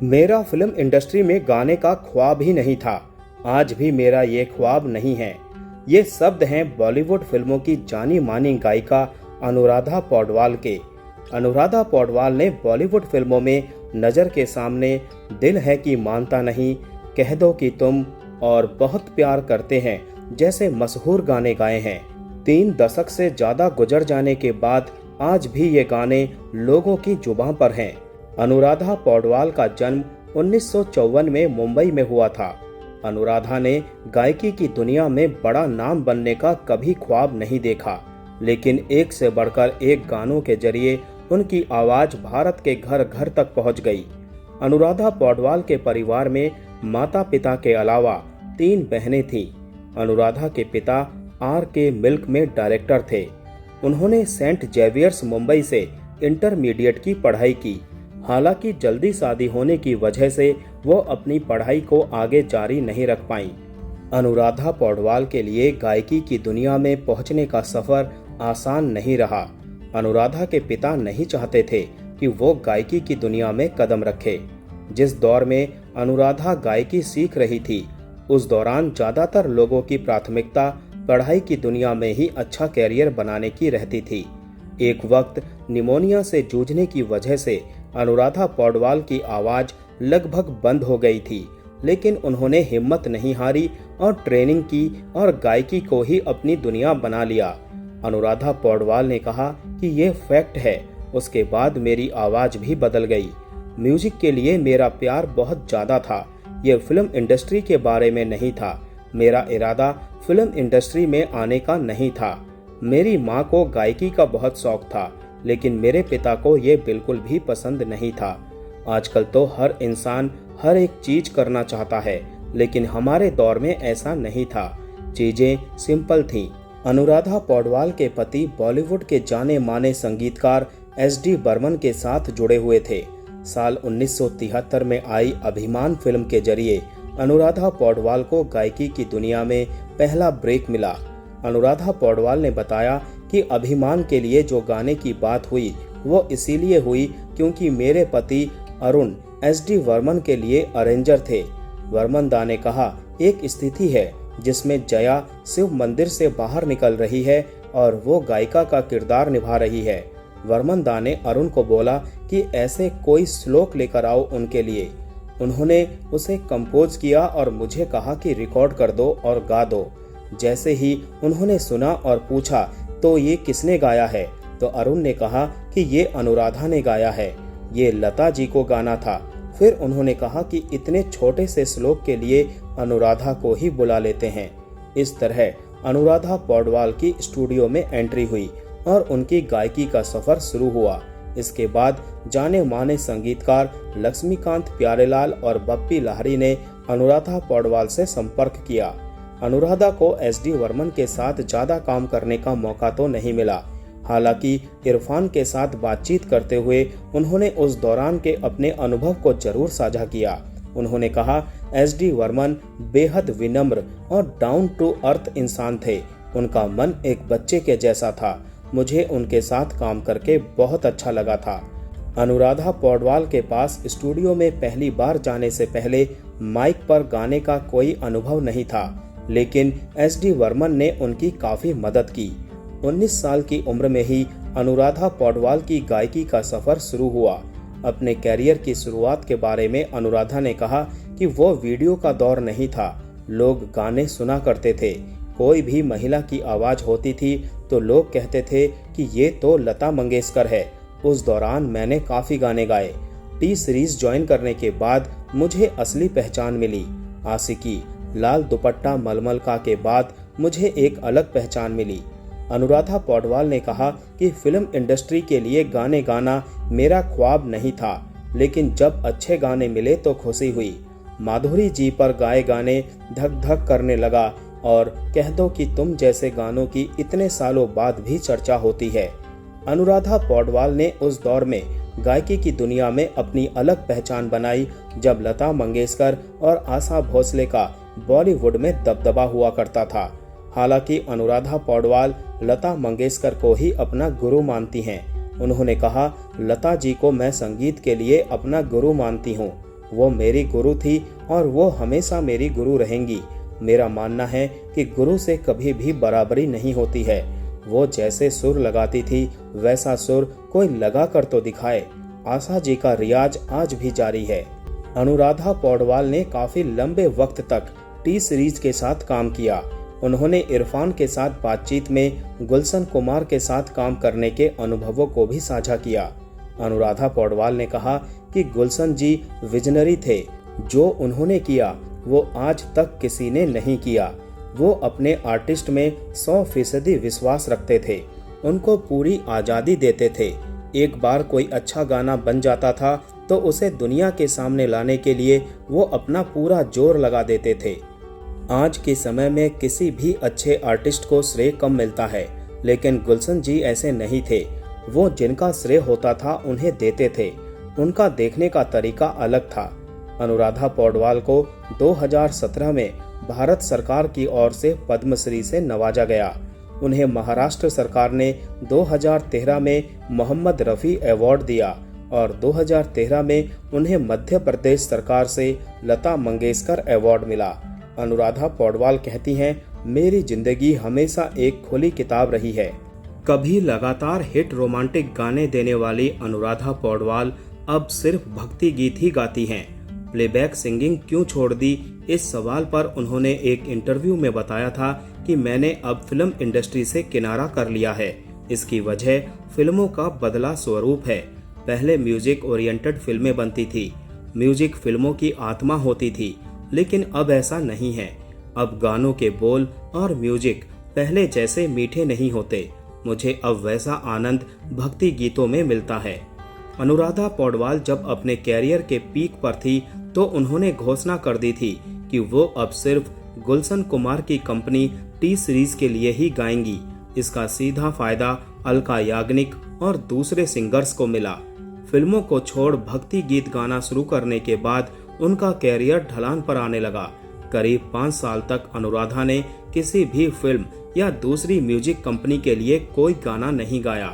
मेरा film industry में गाने का ख्वाब ही नहीं था। आज भी मेरा ये ख्वाब नहीं है। ये शब्द हैं बॉलीवुड फिल्मों की जानी मानी गायिका अनुराधा पौडवाल के। अनुराधा पौडवाल ने बॉलीवुड फिल्मों में नजर के सामने दिल है कि मानता नहीं, कह दो कि तुम और बहुत प्यार करते हैं जैसे मशहूर गाने गाए हैं। 3 दशक से ज्यादा गुजर जाने के बाद आज भी ये गाने लोगों की जुबां पर हैं। अनुराधा पौडवाल का जन्म 1954 में मुंबई में हुआ था। अनुराधा ने गायकी की दुनिया में बड़ा नाम बनने का कभी ख्वाब नहीं देखा, लेकिन एक से बढ़कर एक गानों के जरिए उनकी आवाज भारत के घर घर तक पहुंच गई। अनुराधा पौडवाल के परिवार में माता पिता के अलावा 3 बहनें थीं। अनुराधा के पिता RK मिल्क में डायरेक्टर थे। उन्होंने सेंट जेवियर्स मुंबई से इंटरमीडिएट की पढ़ाई की। हालांकि जल्दी शादी होने की वजह से वो अपनी पढ़ाई को आगे जारी नहीं रख पाईं। अनुराधा पौडवाल के लिए गायकी की दुनिया में पहुंचने का सफर आसान नहीं रहा। अनुराधा के पिता नहीं चाहते थे कि वो गायकी की दुनिया में कदम रखे। जिस दौर में अनुराधा गायकी सीख रही थी, उस दौरान ज्यादातर लोगों की प्राथमिकता पढ़ाई की दुनिया में ही अच्छा कैरियर बनाने की रहती थी। एक वक्त निमोनिया से जूझने की वजह से अनुराधा पौडवाल की आवाज लगभग बंद हो गई थी, लेकिन उन्होंने हिम्मत नहीं हारी और ट्रेनिंग की और गायकी को ही अपनी दुनिया बना लिया। अनुराधा पौडवाल ने कहा कि ये फैक्ट है, उसके बाद मेरी आवाज भी बदल गई। म्यूजिक के लिए मेरा प्यार बहुत ज्यादा था। ये फिल्म इंडस्ट्री के बारे में नहीं था। मेरा इरादा फिल्म इंडस्ट्री में आने का नहीं था। मेरी माँ को गायकी का बहुत शौक था, लेकिन मेरे पिता को ये बिल्कुल भी पसंद नहीं था। आजकल तो हर इंसान हर एक चीज करना चाहता है, लेकिन हमारे दौर में ऐसा नहीं था। चीजें सिंपल थीं। अनुराधा पौडवाल के पति बॉलीवुड के जाने माने संगीतकार SD बर्मन के साथ जुड़े हुए थे। साल 1973 में आई अभिमान फिल्म के जरिए अनुराधा पौडवाल को गायकी की दुनिया में पहला ब्रेक मिला। अनुराधा पौडवाल ने बताया कि अभिमान के लिए जो गाने की बात हुई वो इसीलिए हुई क्योंकि मेरे पति अरुण SD वर्मन के लिए अरेंजर थे। वर्मन दा ने कहा, एक स्थिति है जिसमें जया शिव मंदिर से बाहर निकल रही है और वो गायिका का किरदार निभा रही है। वर्मन दा ने अरुण को बोला कि ऐसे कोई श्लोक लेकर आओ उनके लिए। उन्होंने उसे कंपोज किया और मुझे कहा कि रिकॉर्ड कर दो और गा दो। जैसे ही उन्होंने सुना और पूछा तो ये किसने गाया है, तो अरुण ने कहा कि ये अनुराधा ने गाया है, ये लता जी को गाना था। फिर उन्होंने कहा कि इतने छोटे से श्लोक के लिए अनुराधा को ही बुला लेते हैं। इस तरह अनुराधा पौडवाल की स्टूडियो में एंट्री हुई और उनकी गायकी का सफर शुरू हुआ। इसके बाद जाने माने संगीतकार लक्ष्मीकांत प्यारेलाल और बप्पी लाहिरी ने अनुराधा पौडवाल से संपर्क किया। अनुराधा को SD वर्मन के साथ ज्यादा काम करने का मौका तो नहीं मिला। हालांकि इरफान के साथ बातचीत करते हुए उन्होंने उस दौरान के अपने अनुभव को जरूर साझा किया। उन्होंने कहा, SD वर्मन बेहद विनम्र और डाउन टू अर्थ इंसान थे। उनका मन एक बच्चे के जैसा था। मुझे उनके साथ काम करके बहुत अच्छा लगा था। अनुराधा पौडवाल के पास स्टूडियो में पहली बार जाने से पहले माइक पर गाने का कोई अनुभव नहीं था, लेकिन SD वर्मन ने उनकी काफी मदद की। 19 साल की उम्र में ही अनुराधा पौडवाल की गायकी का सफर शुरू हुआ। अपने कैरियर की शुरुआत के बारे में अनुराधा ने कहा कि वो वीडियो का दौर नहीं था, लोग गाने सुना करते थे। कोई भी महिला की आवाज होती थी तो लोग कहते थे कि ये तो लता मंगेशकर है। उस दौरान मैंने काफी गाने गाए। T सीरीज ज्वाइन करने के बाद मुझे असली पहचान मिली। आशिकी, लाल दुपट्टा मलमल का के बाद मुझे एक अलग पहचान मिली। अनुराधा पौडवाल ने कहा कि फिल्म इंडस्ट्री के लिए गाने गाना मेरा ख्वाब नहीं था, लेकिन जब अच्छे गाने मिले तो खुशी हुई। माधुरी जी पर गाए गाने धक धक करने लगा और कह दो कि तुम जैसे गानों की इतने सालों बाद भी चर्चा होती है। अनुराधा पौडवाल ने उस दौर में गायकी की दुनिया में अपनी अलग पहचान बनाई जब लता मंगेशकर और आशा भोसले का बॉलीवुड में दबदबा हुआ करता था। हालांकि अनुराधा पौडवाल लता मंगेशकर को ही अपना गुरु मानती हैं। उन्होंने कहा, लता जी को मैं संगीत के लिए अपना गुरु मानती हूँ। वो मेरी गुरु थी और वो हमेशा मेरी गुरु रहेंगी। मेरा मानना है कि गुरु से कभी भी बराबरी नहीं होती है। वो जैसे सुर लगाती थी वैसा सुर कोई लगा कर तो दिखाए। आशा जी का रियाज आज भी जारी है। अनुराधा पौडवाल ने काफी लंबे वक्त तक टी सीरीज के साथ काम किया। उन्होंने इरफान के साथ बातचीत में गुलशन कुमार के साथ काम करने के अनुभवों को भी साझा किया। अनुराधा पौडवाल ने कहा कि गुलशन जी विजनरी थे। जो उन्होंने किया वो आज तक किसी ने नहीं किया। वो अपने आर्टिस्ट में 100% विश्वास रखते थे। उनको पूरी आज़ादी देते थे। एक बार कोई अच्छा गाना बन जाता था तो उसे दुनिया के सामने लाने के लिए वो अपना पूरा जोर लगा देते थे। आज के समय में किसी भी अच्छे आर्टिस्ट को श्रेय कम मिलता है, लेकिन गुलशन जी ऐसे नहीं थे। वो जिनका श्रेय होता था उन्हें देते थे। उनका देखने का तरीका अलग था। अनुराधा पौडवाल को 2017 में भारत सरकार की ओर से पद्मश्री से नवाजा गया। उन्हें महाराष्ट्र सरकार ने 2013 में मोहम्मद रफ़ी अवार्ड दिया और 2013 में उन्हें मध्य प्रदेश सरकार से लता मंगेशकर अवार्ड मिला। अनुराधा पौडवाल कहती हैं, मेरी जिंदगी हमेशा एक खुली किताब रही है। कभी लगातार हिट रोमांटिक गाने देने वाली अनुराधा पौडवाल अब सिर्फ भक्ति गीत ही गाती हैं। प्लेबैक सिंगिंग क्यों छोड़ दी, इस सवाल पर उन्होंने एक इंटरव्यू में बताया था कि मैंने अब फिल्म इंडस्ट्री से किनारा कर लिया है। इसकी वजह फिल्मों का बदला स्वरूप है। पहले म्यूजिक ओरिएंटेड फिल्में बनती थी। म्यूजिक फिल्मों की आत्मा होती थी, लेकिन अब ऐसा नहीं है। अब गानों के बोल और म्यूजिक पहले जैसे मीठे नहीं होते। मुझे अब वैसा आनंद भक्ति गीतों में मिलता है। अनुराधा पौडवाल जब अपने कैरियर के पीक पर थी तो उन्होंने घोषणा कर दी थी कि वो अब सिर्फ गुलशन कुमार की कंपनी टी सीरीज के लिए ही गाएंगी। इसका सीधा फायदा अलका याग्निक और दूसरे सिंगर्स को मिला। फिल्मों को छोड़ भक्ति गीत गाना शुरू करने के बाद उनका कैरियर ढलान पर आने लगा। करीब 5 साल तक अनुराधा ने किसी भी फिल्म या दूसरी म्यूजिक कंपनी के लिए कोई गाना नहीं गाया।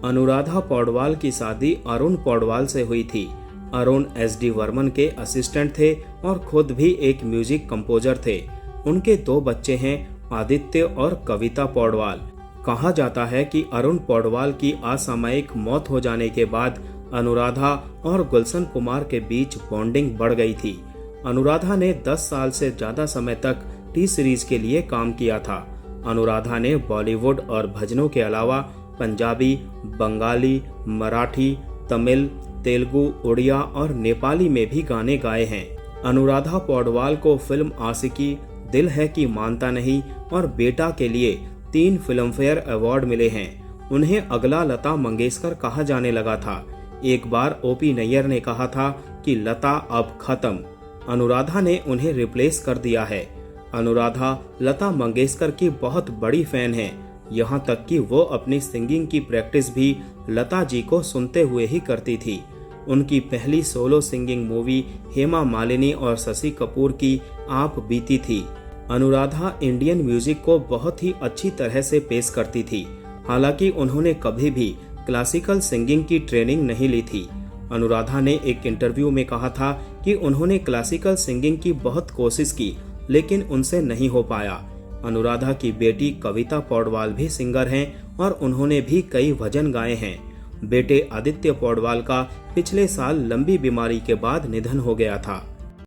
अनुराधा पौडवाल की शादी अरुण पौडवाल से हुई थी। अरुण SD वर्मन के असिस्टेंट थे और खुद भी एक म्यूजिक कंपोजर थे। उनके 2 बच्चे हैं, आदित्य और कविता पौडवाल। कहा जाता है कि अरुण पौडवाल की असामयिक मौत हो जाने के बाद अनुराधा और गुलशन कुमार के बीच बॉन्डिंग बढ़ गई थी। अनुराधा ने 10 साल से ज्यादा समय तक टी सीरीज के लिए काम किया था। अनुराधा ने बॉलीवुड और भजनों के अलावा पंजाबी, बंगाली, मराठी, तमिल, तेलुगु, उड़िया और नेपाली में भी गाने गाए हैं। अनुराधा पौडवाल को फिल्म आशिकी, दिल है कि मानता नहीं और बेटा के लिए 3 फिल्मफेयर अवार्ड मिले हैं। उन्हें अगला लता मंगेशकर कहा जाने लगा था। एक बार OP नैयर ने कहा था कि लता अब खत्म। अनुराधा ने उन्हें रिप्लेस कर दिया है। अनुराधा लता मंगेशकर की बहुत बड़ी फैन है। यहाँ तक कि वो अपनी सिंगिंग की प्रैक्टिस भी लता जी को सुनते हुए ही करती थी। उनकी पहली solo singing movie Hema Malini और शशि कपूर की आप बीती थी। अनुराधा इंडियन म्यूजिक को बहुत ही अच्छी तरह से पेश करती थी। हालांकि उन्होंने कभी भी क्लासिकल सिंगिंग की ट्रेनिंग नहीं ली थी। अनुराधा ने एक इंटरव्यू में कहा था कि उन्होंने क्लासिकल सिंगिंग की बहुत कोशिश की, लेकिन उनसे नहीं हो पाया। अनुराधा की बेटी कविता पौडवाल भी सिंगर हैं और उन्होंने भी कई भजन गाए हैं। बेटे आदित्य पौडवाल का पिछले साल लंबी बीमारी के बाद निधन हो गया था।